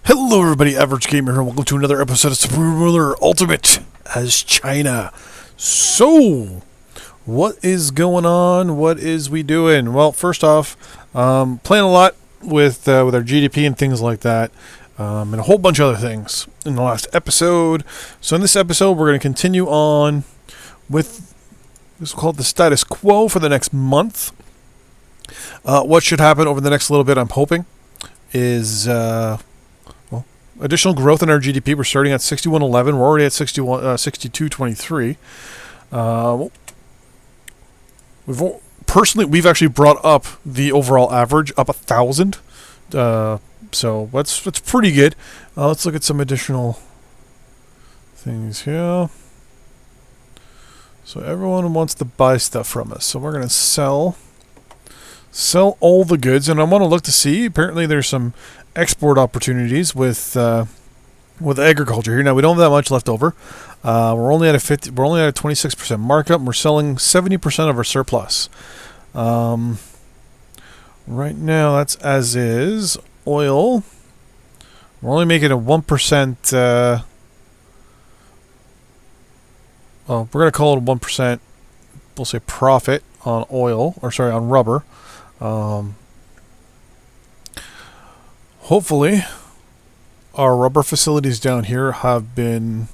Hello everybody, Average Gamer here, welcome to another episode of Super Ruler Ultimate as China. So, what is going on? What is we doing? Well, first off, playing a lot with our GDP and things like that, and a whole bunch of other things in the last episode. So in this episode, we're going to continue on with, this is called the status quo for the next month. What should happen over the next little bit, I'm hoping, is... additional growth in our GDP. We're starting at 61.11. We're already at 62.23. We've actually brought up the overall average up 1,000. So that's pretty good. Let's look at some additional things here. So everyone wants to buy stuff from us. So we're going to sell all the goods, and I want to look to see. Apparently, there's some export opportunities with agriculture here. Now we don't have that much left over. We're only at a 26% markup. And we're selling 70% of our surplus. Right now, that's as is. Oil. We're only making a 1%. Well, we're going to call it a 1%. We'll say profit on oil, or sorry, on rubber. Hopefully, our rubber facilities down here have been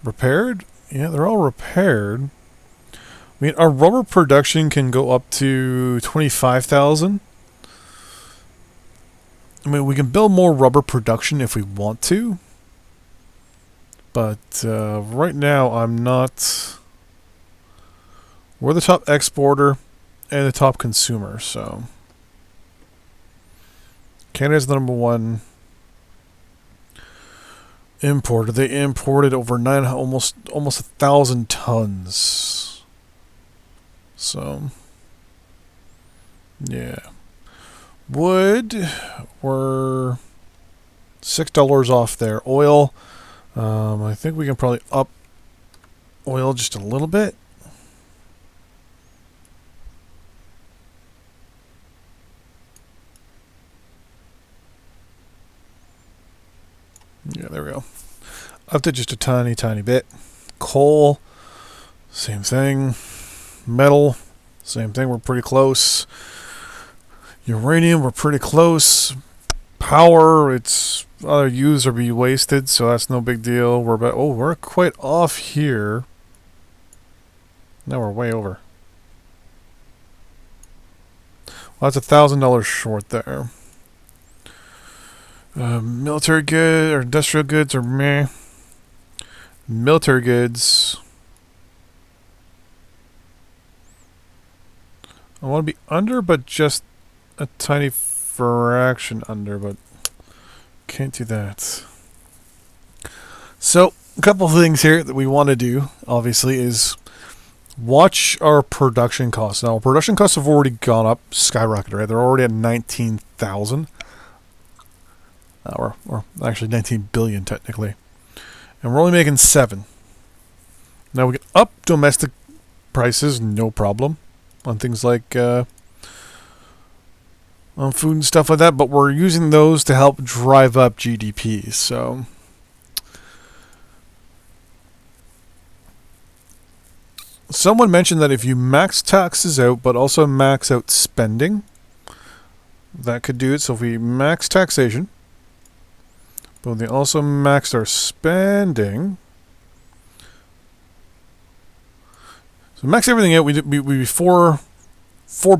repaired. Yeah, they're all repaired. I mean, our rubber production can go up to 25,000. I mean, we can build more rubber production if we want to. But right now, I'm not... We're the top exporter and the top consumer, so... Canada's the number one importer. They imported over almost 1,000 tons. So, yeah. Wood, we're $6 off there. Oil, I think we can probably up oil just a little bit. Yeah, there we go. Up to just a tiny bit. Coal, same thing. Metal, same thing. We're pretty close. Uranium, we're pretty close. Power, it's other use or be wasted, so that's no big deal. We're quite off here. Now we're way over. Well, that's $1,000 short there. Military goods or industrial goods or meh. Military goods. I want to be under, but just a tiny fraction under, but can't do that. So, a couple of things here that we want to do, obviously, is watch our production costs. Now, our production costs have already gone up, skyrocketed, right? They're already at 19,000. Or actually 19 billion technically. And we're only making 7. Now we can up domestic prices, no problem, on things like on food and stuff like that, but we're using those to help drive up GDP. So someone mentioned that if you max taxes out but also max out spending, that could do it. So if we max taxation, but they also maxed our spending. So max everything out, we'd be 4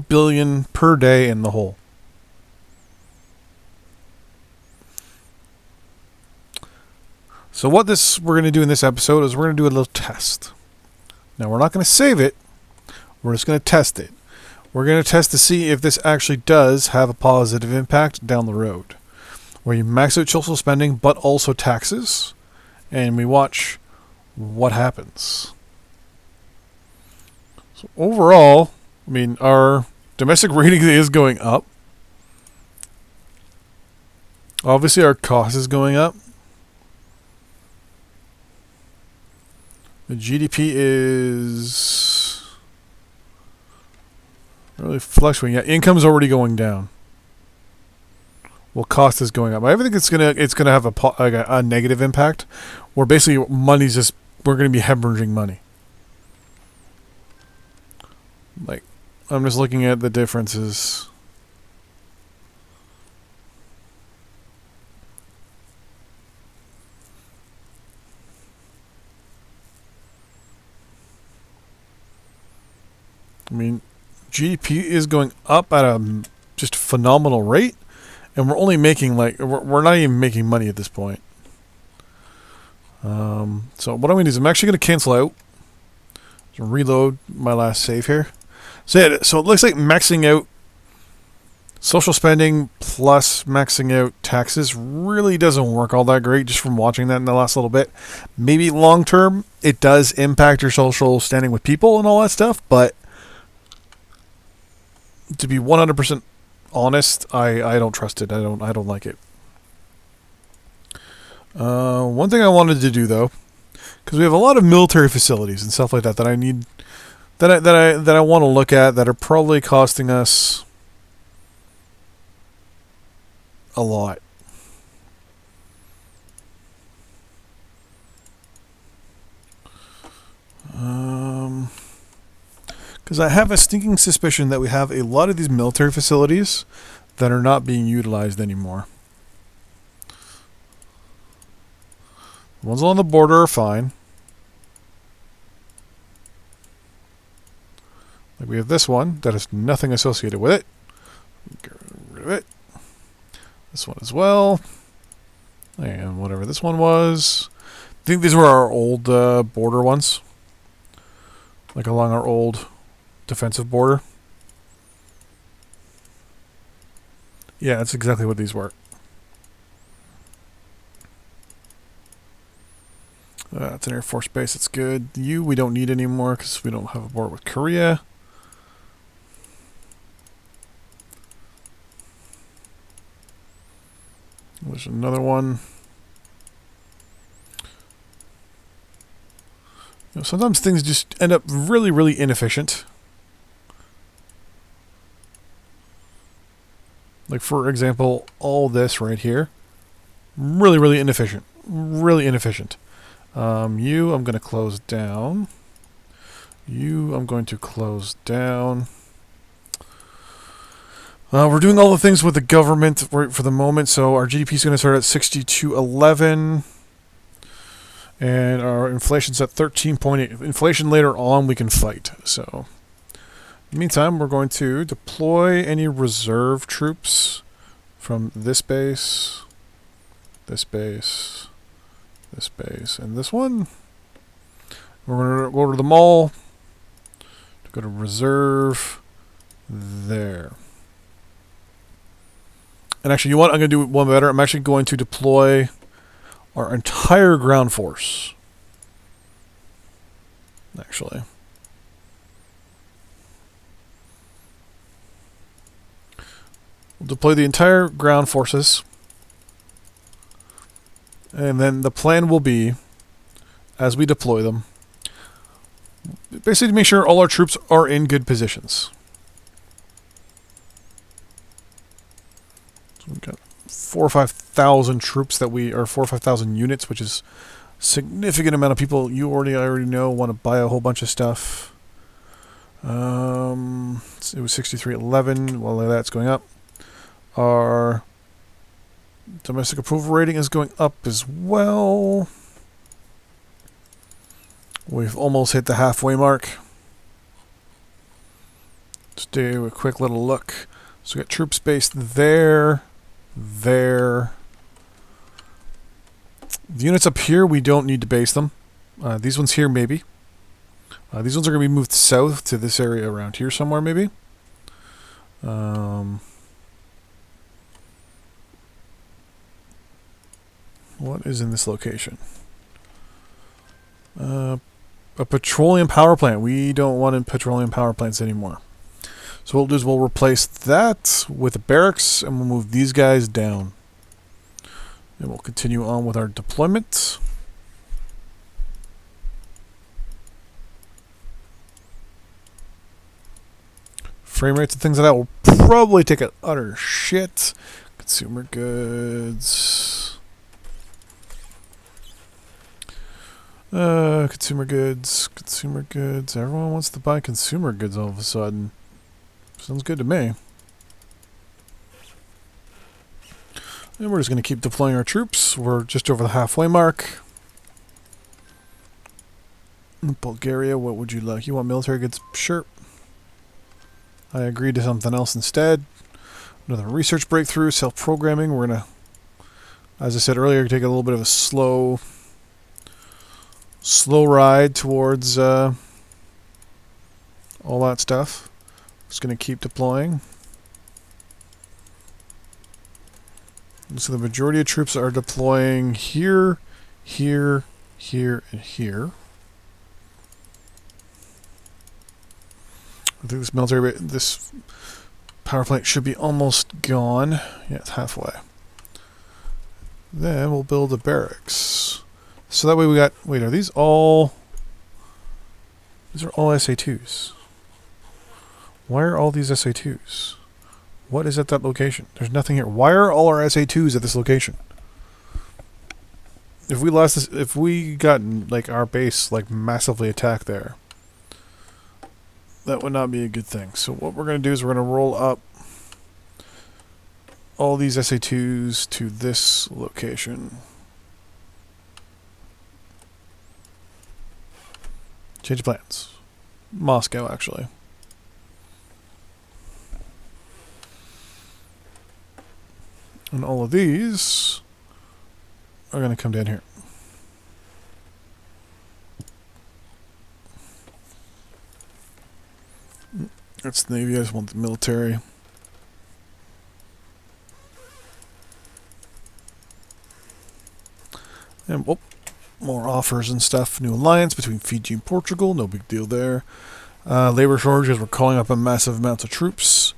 billion per day in the hole. So what we're going to do in this episode is we're going to do a little test. Now we're not going to save it. We're just going to test it. We're going to test to see if this actually does have a positive impact down the road, where you max out social spending but also taxes, and we watch what happens. So overall, I mean, our domestic rating is going up. Obviously, our cost is going up. The GDP is really fluctuating. Yeah, income's already going down. Well, cost is going up. I think it's gonna have a negative impact, where basically money's just we're gonna be hemorrhaging money. Like, I'm just looking at the differences. I mean, GDP is going up at a just phenomenal rate, and we're only making we're not even making money at this point. So what I'm going to do is I'm actually going to cancel out, reload my last save here. So yeah, so it looks like maxing out social spending plus maxing out taxes really doesn't work all that great, just from watching that in the last little bit. Maybe long term it does impact your social standing with people and all that stuff, but to be 100% honest, I don't trust it. I don't like it. One thing I wanted to do though, because we have a lot of military facilities and stuff like that I need, that I want to look at, that are probably costing us a lot. Because I have a stinking suspicion that we have a lot of these military facilities that are not being utilized anymore. The ones along the border are fine. Like we have this one that has nothing associated with it. Get rid of it. This one as well. And whatever this one was. I think these were our old border ones. Like along our old defensive border. Yeah, that's exactly what these were. It's an Air Force base. It's good. You, we don't need anymore because we don't have a border with Korea. There's another one. You know, sometimes things just end up really, really inefficient. Like, for example, all this right here. Really, really inefficient. Really inefficient. You, I'm going to close down. You, I'm going to close down. We're doing all the things with the government for the moment, so our GDP is going to start at 62.11. And our inflation's at 13.8. Inflation later on we can fight, so... In the meantime, we're going to deploy any reserve troops from this base, this base, this base, and this one. We're going to go to the mall, to go to reserve, there. And actually, you know what? I'm going to do one better. I'm actually going to deploy our entire ground force. Actually. We'll deploy the entire ground forces. And then the plan will be, as we deploy them, basically to make sure all our troops are in good positions. So we've got 4,000 or 5,000 troops that we, or 4,000 or 5,000 units, which is a significant amount of people. I already know want to buy a whole bunch of stuff. It was 63.11. Well, that's going up. Our domestic approval rating is going up as well. We've almost hit the halfway mark. Let's do a quick little look. So we got troops based there, there. The units up here, we don't need to base them. These ones here, maybe. These ones are going to be moved south to this area around here somewhere, maybe. What is in this location? A petroleum power plant. We don't want petroleum power plants anymore. So what we'll do is we'll replace that with a barracks, and we'll move these guys down. And we'll continue on with our deployment. Frame rates and things like that will probably take an utter shit, consumer goods. Consumer goods. Consumer goods. Everyone wants to buy consumer goods all of a sudden. Sounds good to me. And we're just going to keep deploying our troops. We're just over the halfway mark. Bulgaria, what would you like? You want military goods? Sure. I agreed to something else instead. Another research breakthrough, self-programming. We're going to, as I said earlier, take a little bit of a slow ride towards all that stuff. Just going to keep deploying. So the majority of troops are deploying here, here, here, and here. I think this power plant should be almost gone. Yeah, it's halfway. Then we'll build a barracks. So that way we got... Wait, are these all... These are all SA2s. Why are all these SA2s? What is at that location? There's nothing here. Why are all our SA2s at this location? If we lost this... If we got, like, our base, like, massively attacked there, that would not be a good thing. So what we're going to do is we're going to roll up all these SA2s to this location. Change of plans. Moscow, actually. And all of these are going to come down here. That's the Navy. I just want the military. And whoop, more offers and stuff. New alliance between Fiji and Portugal. No big deal there. Labor shortages. We're calling up a massive amount of troops.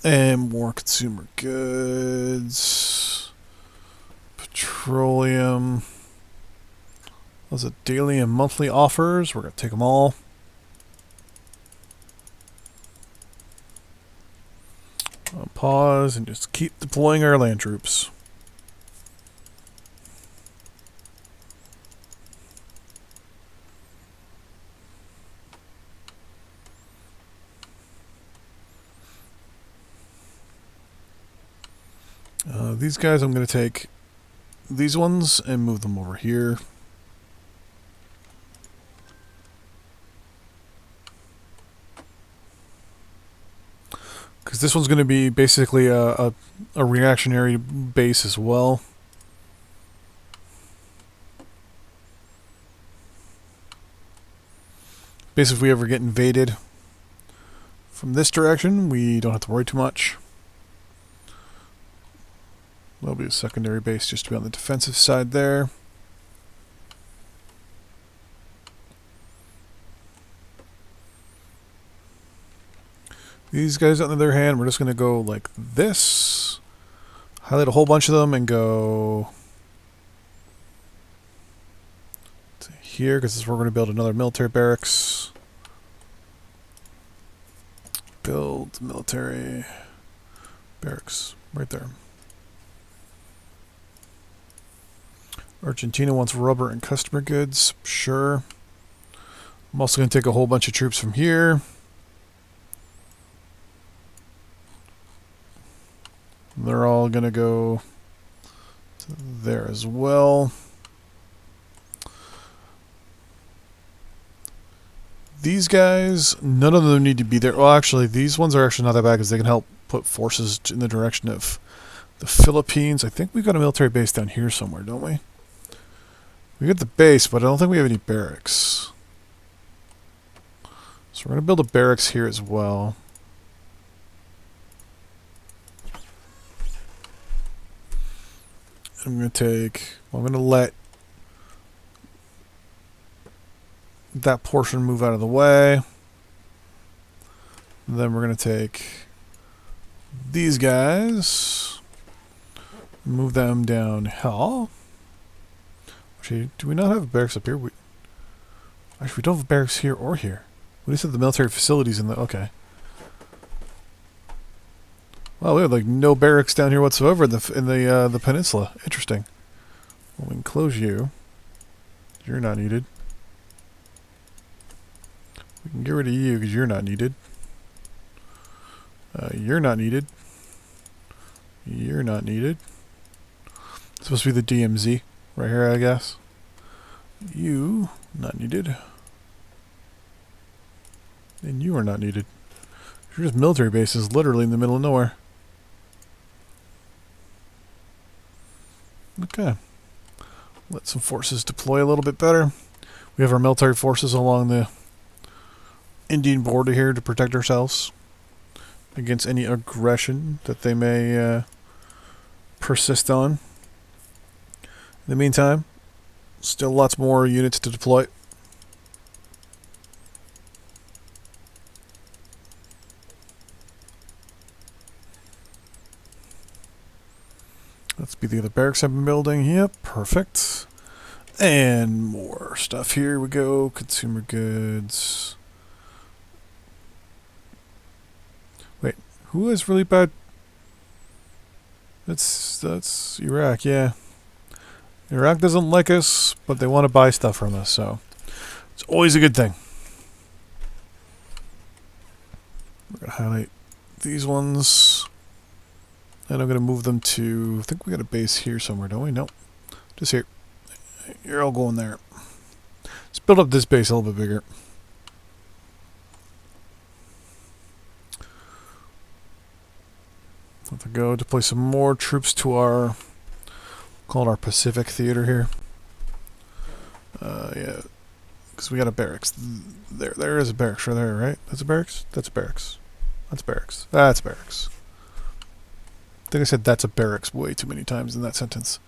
And more consumer goods. Petroleum. Those are daily and monthly offers. We're going to take them all. Pause and just keep deploying our land troops. These guys, I'm going to take these ones and move them over here. Because this one's going to be basically a reactionary base as well. Basically, if we ever get invaded from this direction, we don't have to worry too much. There'll be a secondary base just to be on the defensive side there. These guys, on the other hand, we're just going to go like this. Highlight a whole bunch of them and go to here, because this is where we're going to build another military barracks. Build military barracks right there. Argentina wants rubber and customer goods. Sure. I'm also going to take a whole bunch of troops from here. They're all going to go to there as well. These guys, none of them need to be there. Well, actually, these ones are actually not that bad because they can help put forces in the direction of the Philippines. I think we've got a military base down here somewhere, don't we? We got the base, but I don't think we have any barracks. So we're going to build a barracks here as well. I'm going to take... Well, I'm going to let that portion move out of the way. And then we're going to take these guys, move them down here. Actually, do we not have barracks up here? Actually, we don't have barracks here or here. We just have the military facilities in the... Okay. Wow, we have like no barracks down here whatsoever in the peninsula. Interesting. Well, we can close you. You're not needed. We can get rid of you because you're not needed. You're not needed. You're not needed. It's supposed to be the DMZ right here, I guess. You not needed. And you are not needed. Your just military base is literally in the middle of nowhere. Okay. Let some forces deploy a little bit better. We have our military forces along the Indian border here to protect ourselves against any aggression that they may persist on. In the meantime, still lots more units to deploy. Let's be the other barracks I've been building. Yep, perfect. And more stuff. Here we go. Consumer goods. Wait, who has really bad? That's Iraq, yeah. Iraq doesn't like us, but they want to buy stuff from us, so it's always a good thing. We're gonna highlight these ones. And I'm going to move them to... I think we got a base here somewhere, don't we? Nope. Just here. You're all going there. Let's build up this base a little bit bigger. Let us go deploy some more troops to our... call it our Pacific Theater here. Yeah. Because we got a barracks. There is a barracks right there, right? That's a barracks? That's a barracks. That's barracks. That's barracks. I think I said that's a barracks way too many times in that sentence.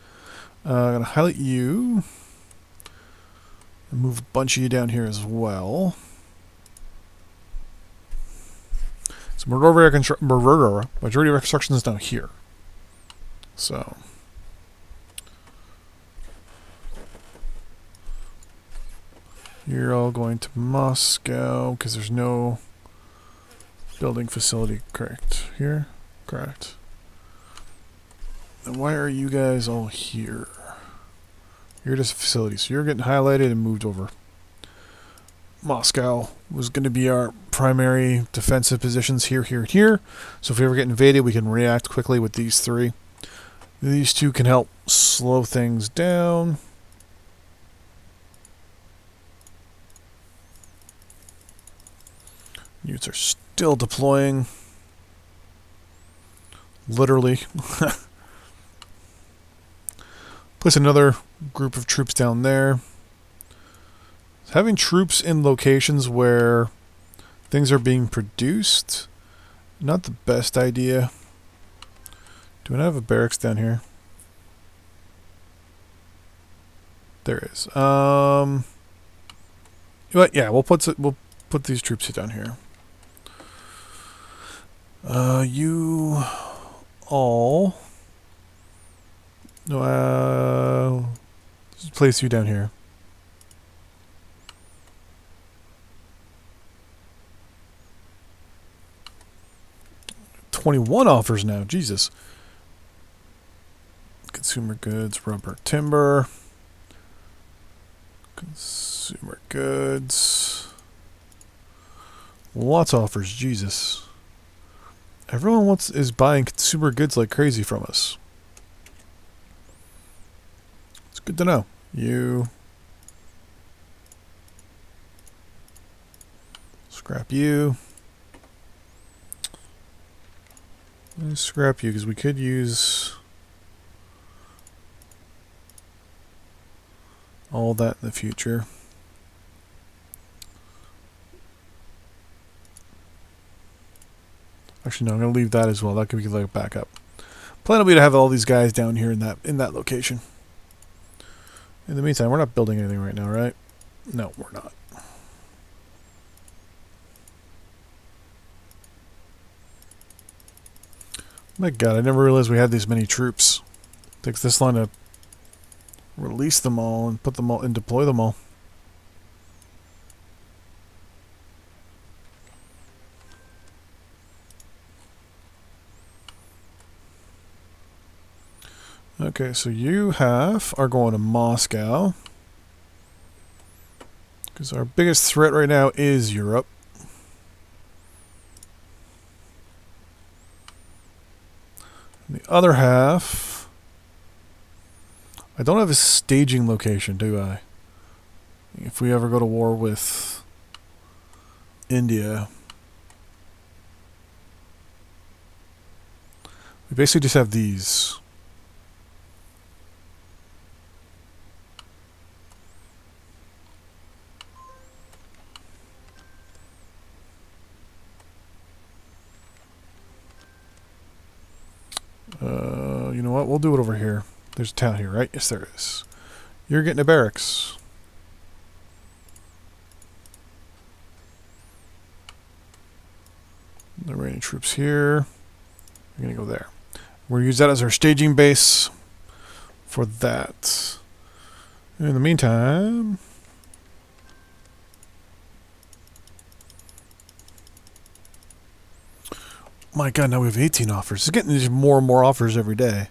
I'm going to highlight you. And move a bunch of you down here as well. So majority of our construction is down here. So. You're all going to Moscow because there's no building facility. Correct. Here? Correct. And why are you guys all here? You're just a facility, so you're getting highlighted and moved over. Moscow was going to be our primary defensive positions here, here, and here. So if we ever get invaded, we can react quickly with these three. These two can help slow things down. Units are still deploying. Literally. Place another group of troops down there. Having troops in locations where things are being produced, not the best idea. Do I have a barracks down here? There is. But yeah, we'll put these troops down here. You all. No, let's place you down here. $21 offers now. Jesus. Consumer goods, rubber, timber. Consumer goods. Lots of offers. Jesus. Everyone is buying consumer goods like crazy from us. It's good to know. You. Scrap you. Let's scrap you because we could use all that in the future. Actually, no, I'm going to leave that as well. That could be like a backup. Plan will be to have all these guys down here in that location. In the meantime, we're not building anything right now, right? No, we're not. My God, I never realized we had these many troops. It takes this long to release them all and put them all and deploy them all. Okay, so you are going to Moscow. Because our biggest threat right now is Europe. And the other half... I don't have a staging location, do I? If we ever go to war with India. We basically just have these. You know what? We'll do it over here. There's a town here, right? Yes, there is. You're getting a barracks. The Iranian troops here. We're going to go there. We're going to use that as our staging base for that. In the meantime... My god, now we have 18 offers. It's getting more and more offers every day.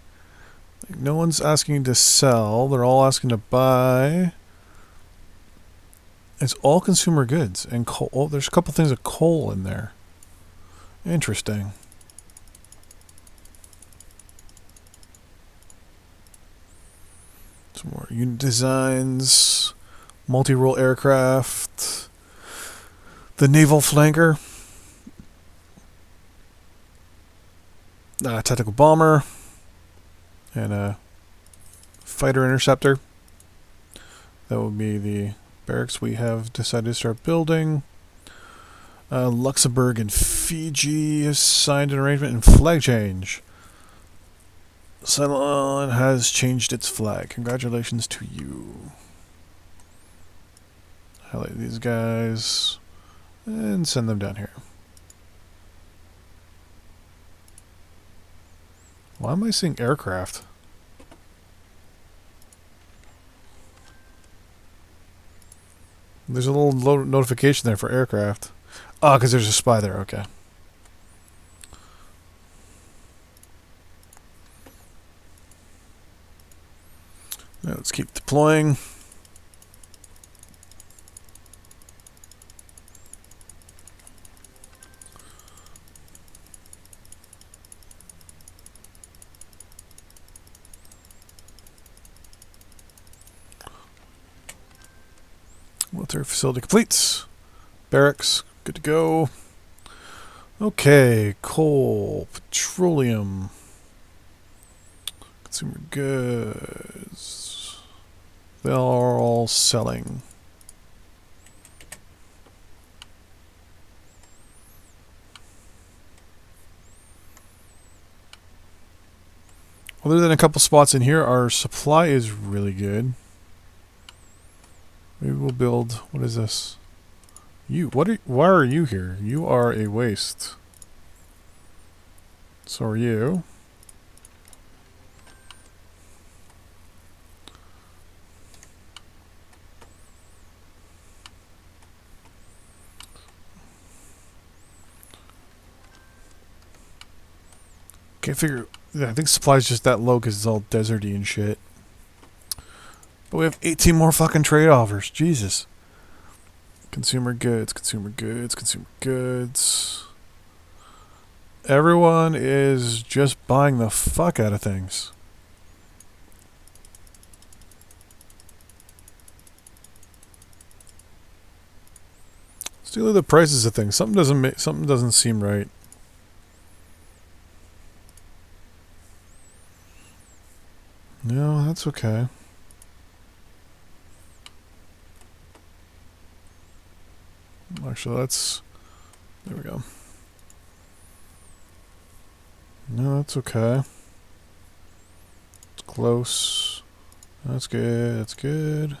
Like, no one's asking to sell. They're all asking to buy. It's all consumer goods and coal. Oh, there's a couple things of coal in there. Interesting. Some more unit designs. Multi-role aircraft. The naval flanker. Tactical bomber. And a fighter interceptor. That would be the barracks we have decided to start building. Luxembourg and Fiji has signed an arrangement and flag change. Ceylon has changed its flag. Congratulations to you. Highlight these guys and send them down here. Why am I seeing aircraft? There's a little notification there for aircraft. Oh, because there's a spy there. Okay. Now let's keep deploying. Military facility completes. Barracks, good to go. Okay, coal, petroleum, consumer goods. They are all selling. Other than a couple spots in here, our supply is really good. Maybe we'll build... What is this? Why are you here? You are a waste. So are you. Can't figure... Yeah, I think supply's just that low because it's all deserty and shit. But we have 18 more fucking trade offers. Jesus. Consumer goods, consumer goods, consumer goods. Everyone is just buying the fuck out of things. Let's do the prices of things. Something doesn't seem right. No, that's okay. Actually, there we go. No, that's okay. It's close. That's good, that's good.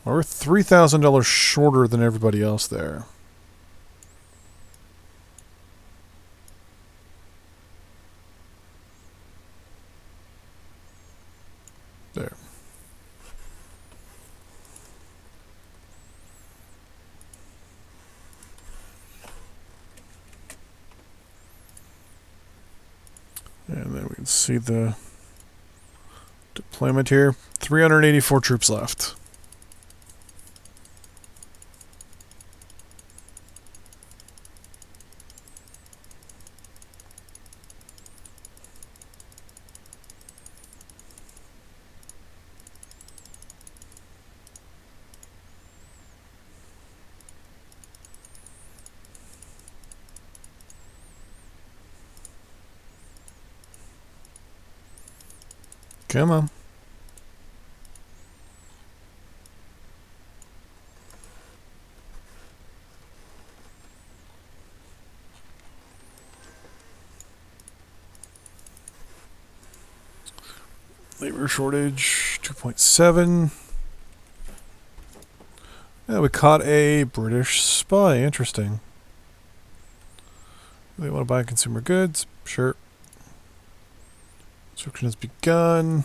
Well, we're $3,000 shorter than everybody else there. There. can see the deployment here. 384 troops left. Come on. Labor shortage, 2.7. Yeah, we caught a British spy. Interesting. They want to buy consumer goods? Sure. Construction has begun.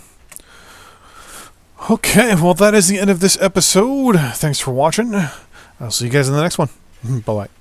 Okay, well, that is the end of this episode. Thanks for watching. I'll see you guys in the next one. Bye-bye.